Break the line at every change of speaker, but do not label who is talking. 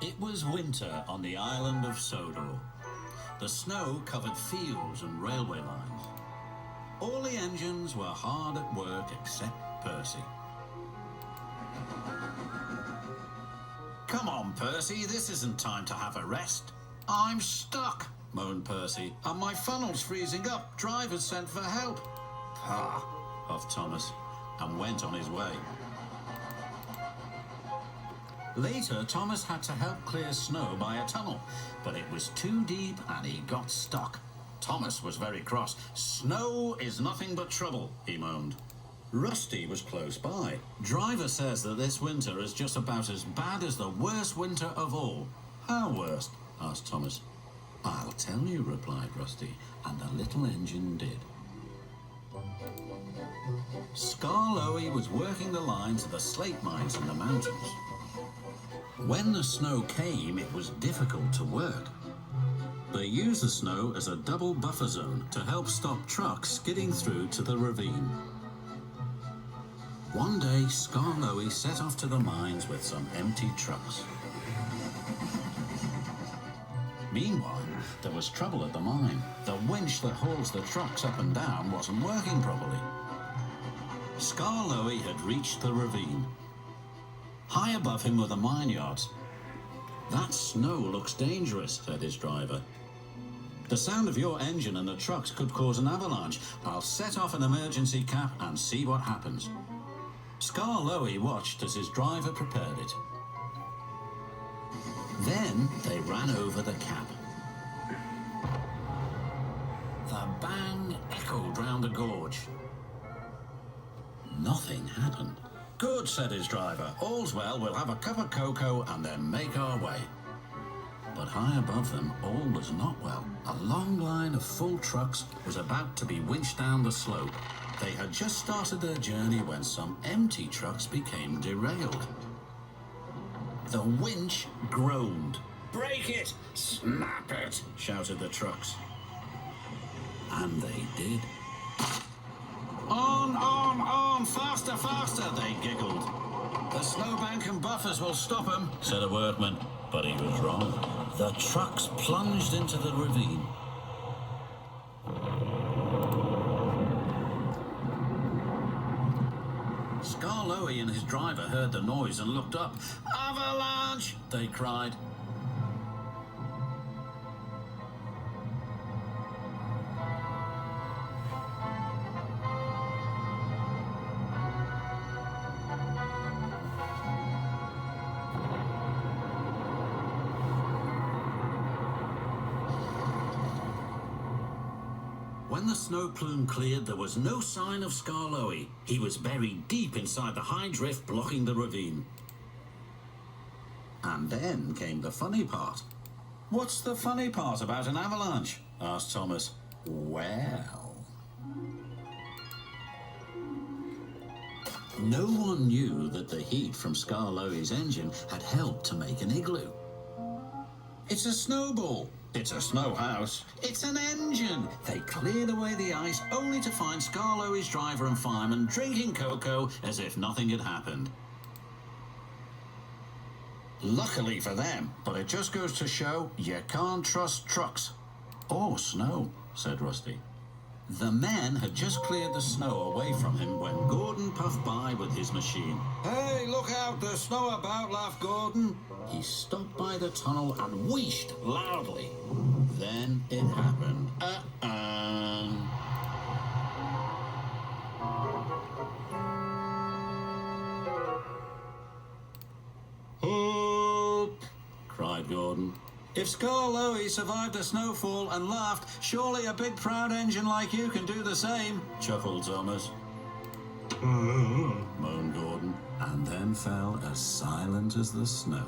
It was winter on the island of Sodor. The snow covered fields and railway lines. All the engines were hard at work except Percy. Come on, Percy, this isn't time to have a rest. I'm stuck, moaned Percy, and my funnel's freezing up. Driver's sent for help. Pah, huffed Thomas, and went on his way. Later, Thomas had to help clear snow by a tunnel, but it was too deep and he got stuck. Thomas was very cross. Snow is nothing but trouble, he moaned. Rusty was close by. Driver says that this winter is just about as bad as the worst winter of all. How worst? Asked Thomas. I'll tell you, replied Rusty, and the little engine did. Skarloey was working the lines of the slate mines in the mountains. When the snow came, it was difficult to work. They used the snow as a double buffer zone to help stop trucks skidding through to the ravine. One day, Skarloey set off to the mines with some empty trucks. Meanwhile, there was trouble at the mine. The winch that hauls the trucks up and down wasn't working properly. Skarloey had reached the ravine. High above him were the mine yards. That snow looks dangerous, said his driver. The sound of your engine and the trucks could cause an avalanche. I'll set off an emergency cap and see what happens. Skarloey watched as his driver prepared it. Then they ran over the cap. The bang echoed round the gorge. Nothing happened. Good, said his driver. All's well, we'll have a cup of cocoa and then make our way. But high above them, all was not well. A long line of full trucks was about to be winched down the slope. They had just started their journey when some empty trucks became derailed. The winch groaned. Break it! Snap it! Shouted the trucks. And they did. On! Faster, faster, they giggled. The snowbank and buffers will stop them, said a workman, but he was wrong. The trucks plunged into the ravine. Skarloey and his driver heard the noise and looked up. Avalanche! They cried. When the snow plume cleared, there was no sign of Skarloey. He was buried deep inside the high drift blocking the ravine. And then came the funny part. What's the funny part about an avalanche? Asked Thomas. Well, no one knew that the heat from Skarloey's engine had helped to make an igloo. It's a snowball. It's a snow house. It's an engine. They cleared away the ice only to find Skarloey's driver and fireman drinking cocoa as if nothing had happened. Luckily for them, but it just goes to show you can't trust trucks. Or snow, said Rusty. The men had just cleared the snow away from him when Gordon puffed by with his machine. Hey, look out, there's snow about, laughed Gordon. He stopped by the tunnel and wheezed loudly. Then it happened. Help! Cried Gordon. If Skarloey survived a snowfall and laughed, surely a big proud engine like you can do the same, chuckled Thomas. Moaned Gordon, and then fell as silent as the snow.